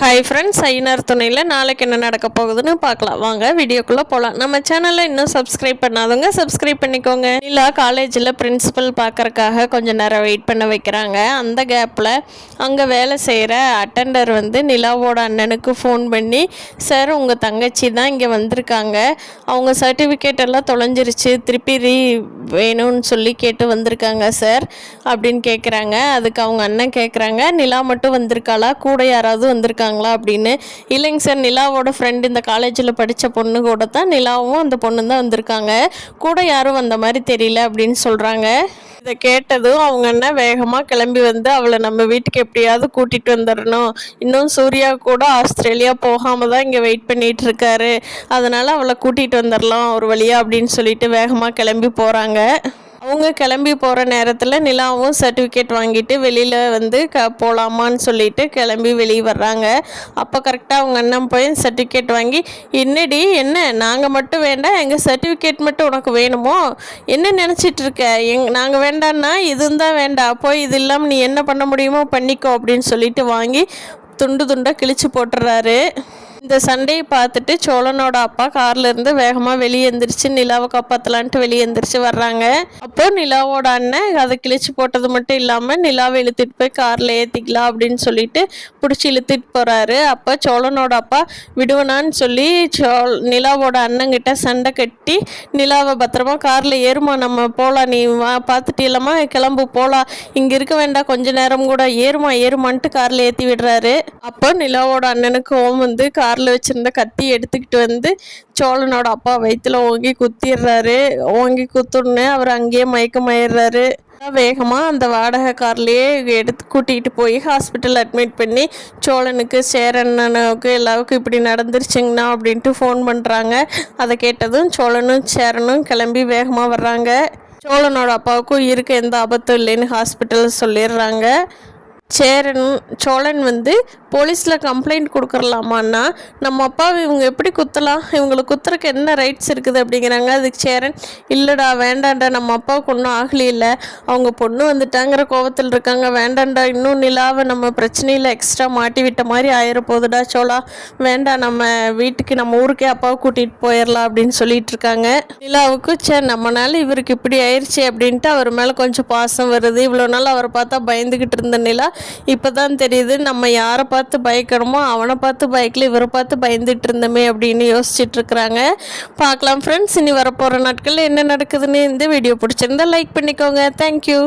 Hi friends, ஐநர் துணையில் நாளைக்கு என்ன நடக்க போகுதுன்னு பார்க்கலாம். வாங்க வீடியோக்குள்ளே போகலாம். நம்ம சேனலை இன்னும் சப்ஸ்கிரைப் பண்ணாதவங்க சப்ஸ்கிரைப் பண்ணிக்கோங்க. நிலா காலேஜில் பிரின்ஸிபல் பார்க்குறக்காக கொஞ்சம் நேரம் வெயிட் பண்ண வைக்கிறாங்க. அந்த கேப்பில் அங்கே வேலை செய்கிற அட்டெண்டர் நிலாவோட அண்ணனுக்கு ஃபோன் பண்ணி, சார் உங்கள் தங்கச்சி தான் இங்கே வந்திருக்காங்க, அவங்க சர்டிஃபிகேட் எல்லாம் தொலைஞ்சிருச்சு, திருப்பி வேணும்னு சொல்லி கேட்டு வந்திருக்காங்க சார் அப்படின்னு கேட்குறாங்க. அதுக்கு அவங்க அண்ணன் கேட்குறாங்க, நிலா மட்டும் வந்திருக்காளா, கூட யாராவது வந்திருக்காங்களா அப்படின்னு. இல்லைங்க சார், நிலாவோட ஃப்ரெண்டு இந்த காலேஜில் படித்த பொண்ணு கூட தான், நிலாவும் அந்த பொண்ணு தான் வந்திருக்காங்க, கூட யாரும் வந்த மாதிரி தெரியல அப்படின்னு சொல்கிறாங்க. இதை கேட்டதும் அவங்க என்ன வேகமாக கிளம்பி அவளை நம்ம வீட்டுக்கு எப்படியாவது கூட்டிகிட்டு வந்துடணும், இன்னும் சூர்யா கூட ஆஸ்திரேலியா போகாமல் தான் இங்கே வெயிட் பண்ணிகிட்டு இருக்காரு, அதனால் அவளை கூட்டிகிட்டு வந்துடலாம் ஒரு வழியா அப்படின்னு சொல்லிட்டு வேகமாக கிளம்பி போகிறாங்க. அவங்க கிளம்பி போகிற நேரத்தில் நிலாவும் சர்டிஃபிகேட் வாங்கிட்டு வெளியில் போகலாமான்னு சொல்லிட்டு கிளம்பி வெளியே வர்றாங்க. அப்போ கரெக்டாக அவங்க அண்ணன் போய் சர்டிஃபிகேட் வாங்கி, என்ன நாங்கள் மட்டும் வேண்டாம், எங்கள் சர்டிஃபிகேட் மட்டும் உனக்கு வேணுமோ, என்ன நினச்சிட்டு இருக்க, நாங்கள் வேண்டான்னா இதுதான் வேண்டாம், போய் இது இல்லாமல் நீ என்ன பண்ண முடியுமோ பண்ணிக்கோ அப்படின்னு சொல்லிட்டு வாங்கி துண்டாக கிழிச்சு போட்டுறாரு. இந்த சண்டையை பார்த்துட்டு சோழனோட அப்பா கார்லேருந்து வேகமாக வெளியே எந்திரிச்சு நிலாவை காப்பாற்றலான்ட்டு வெளியே எந்திரிச்சு வர்றாங்க. அப்போ நிலாவோட அண்ணன் அதை கிழிச்சு போட்டது மட்டும் இல்லாமல் நிலாவை இழுத்துட்டு போய் காரில் ஏற்றிக்கலாம் அப்படின்னு சொல்லிட்டு பிடிச்சி இழுத்துட்டு போகிறாரு. அப்போ சோழனோட அப்பா விடுவனான்னு சொல்லி நிலாவோட அண்ணங்கிட்ட சண்டை கட்டி, நிலாவை பத்திரமா காரில் ஏறுமா, நம்ம போகலாம், நீ பார்த்துட்டு இல்லாமா கிளம்பு போகலாம், இங்கே இருக்க வேண்டாம் கொஞ்ச நேரம் கூட, ஏறுமான்ட்டு காரில் ஏற்றி விடுறாரு. அப்போ நிலாவோட அண்ணனுக்கு காரில் வச்சுருந்த கத்தி எடுத்துக்கிட்டு சோழனோட அப்பா வயிற்றுல ஓங்கி குத்திடுறாரு. ஓங்கி குத்துன்னு அவர் அங்கேயே மயக்கமாயிடுறாரு. வேகமாக அந்த வாடகை கார்லேயே எடுத்து கூட்டிகிட்டு போய் ஹாஸ்பிட்டல் அட்மிட் பண்ணி சோழனுக்கு சேரனுக்கு எல்லாருக்கும் இப்படி நடந்துருச்சுங்கண்ணா அப்படின்ட்டு ஃபோன் பண்ணுறாங்க. அதை கேட்டதும் சோழனும் சேரனும் கிளம்பி வேகமாக வர்றாங்க. சோழனோட அப்பாவுக்கும் இருக்க எந்த ஆபத்தும் இல்லைன்னு ஹாஸ்பிட்டல் சொல்லிடுறாங்க. சோழன் போலீஸில் கம்ப்ளைண்ட் கொடுக்குறலாமான்னா, நம்ம அப்பாவை இவங்க எப்படி குத்தலாம், இவங்களை குத்துறக்கு என்ன ரைட்ஸ் இருக்குது அப்படிங்கிறாங்க. அதுக்கு சேரன், இல்லைடா வேண்டாண்டா, நம்ம அப்பாவுக்கு ஒன்றும் ஆகலையில்லை, அவங்க பொண்ணு வந்துட்டாங்கிற கோபத்தில் இருக்காங்க, வேண்டாண்டா, இன்னும் நிலாவை நம்ம பிரச்சனையில் எக்ஸ்ட்ரா மாட்டி விட்ட மாதிரி ஆயிர போகுதுடா சோழா, வேண்டாம், நம்ம வீட்டுக்கு நம்ம ஊருக்கே அப்பாவை கூட்டிகிட்டு போயிடலாம் அப்படின்னு சொல்லிட்டு இருக்காங்க. நிலாவுக்கு நம்மனால இவருக்கு இப்படி ஆயிடுச்சு அப்படின்ட்டு அவர் மேலே கொஞ்சம் பாசம் வருது. இவ்வளோ நாள் அவரை பார்த்தா பயந்துக்கிட்டு இருந்த நிலா இப்போ தான் தெரியுது, நம்ம யாரை பார்த்து பயக்கணுமோ அவனை பார்த்து பயக்கல, இவரை பார்த்து பயந்துட்டு இருந்தோமே அப்படின்னு யோசிச்சுட்டு இருக்கிறாங்க. பார்க்கலாம் ஃப்ரெண்ட்ஸ், இனி வரப்போகிற நாட்களில் என்ன நடக்குதுன்னு. இந்த வீடியோ பிடிச்சிருந்தா லைக் பண்ணிக்கோங்க. தேங்க்யூ.